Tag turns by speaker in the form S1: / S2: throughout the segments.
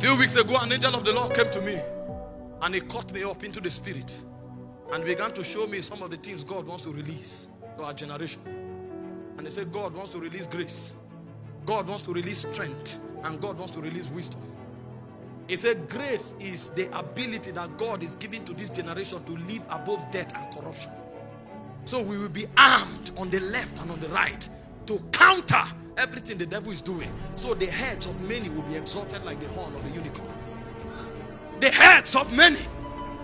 S1: few weeks ago, an angel of the Lord came to me and he caught me up into the spirit and began to show me some of the things God wants to release to our generation. And he said, God wants to release grace, God wants to release strength, and God wants to release wisdom. He said grace is the ability that God is giving to this generation to live above death and corruption. So we will be armed on the left and on the right to counter everything the devil is doing. So the heads of many will be exalted like the horn of the unicorn. The heads of many.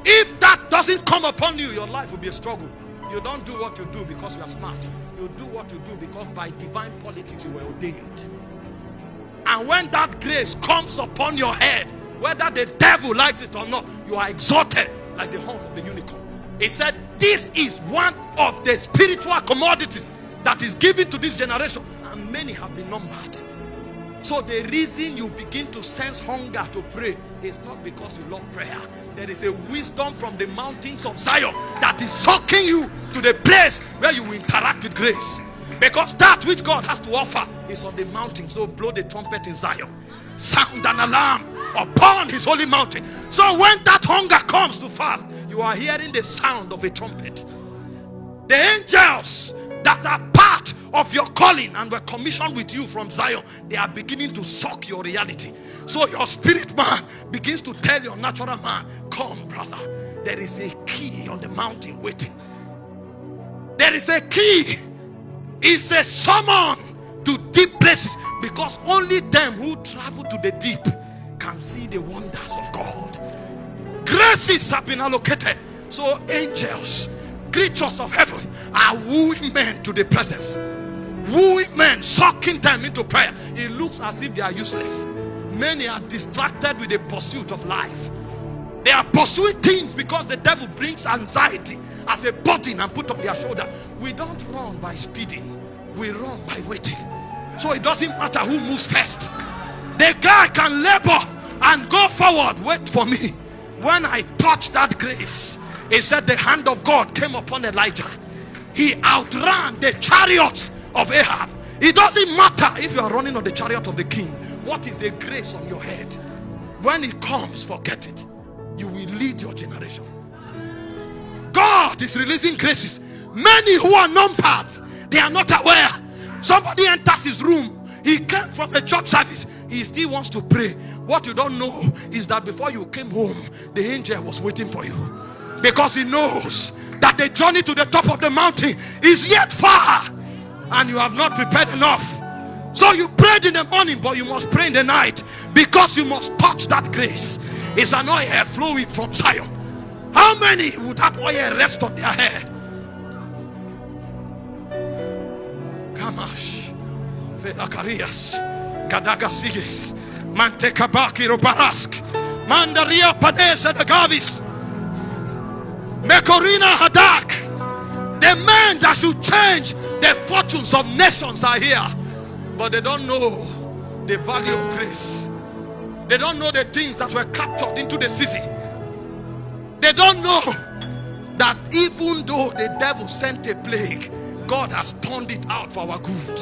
S1: If that doesn't come upon you, your life will be a struggle. You don't do what you do because you are smart. You do what you do because by divine politics you were ordained. And when that grace comes upon your head, whether the devil likes it or not, you are exalted like the horn of the unicorn. He said this is one of the spiritual commodities that is given to this generation, and many have been numbered. So the reason you begin to sense hunger to pray is not because you love prayer. There is a wisdom from the mountains of Zion that is sucking you to the place where you will interact with grace. Because that which God has to offer is on the mountain. So blow the trumpet in Zion. Sound an alarm upon his holy mountain. So when that hunger comes to fast, you are hearing the sound of a trumpet. The angels that are part of your calling and were commissioned with you from Zion, they are beginning to suck your reality. So your spirit man begins to tell your natural man, come brother, there is a key on the mountain waiting. There is a key. It's a summon to deep places, because only them who travel to the deep can see the wonders of God. Graces have been allocated. So angels, creatures of heaven, are wooing men to the presence. Wooing men, sucking them into prayer. It looks as if they are useless. Many are distracted with the pursuit of life. They are pursuing things because the devil brings anxiety as a burden and put on their shoulder. We don't run by speeding, we run by waiting. So it doesn't matter who moves first. The guy can labor and go forward. Wait for me. When I touched that grace, it said the hand of God came upon Elijah. He outran the chariots of Ahab. It doesn't matter if you are running on the chariot of the king. What is the grace on your head? When it comes, forget it. You will lead your generation. God is releasing graces. Many who are numbered, they are not aware. Somebody enters his room. He came from a church service. He still wants to pray. What you don't know is that before you came home, the angel was waiting for you. Because he knows that the journey to the top of the mountain is yet far, and you have not prepared enough. So you prayed in the morning, but you must pray in the night, because you must touch that grace. It's an oil flowing from Zion. How many would that oil rest on their head? Kamash, Fedakarias, Gadagasigis, Mantekabaki Robarask, Mandaria Padesa the Gavis, Mekorina Hadak. The men that should change the fortunes of nations are here, but they don't know the value of grace. They don't know the things that were captured into the season. They don't know that even though the devil sent a plague, God has turned it out for our good.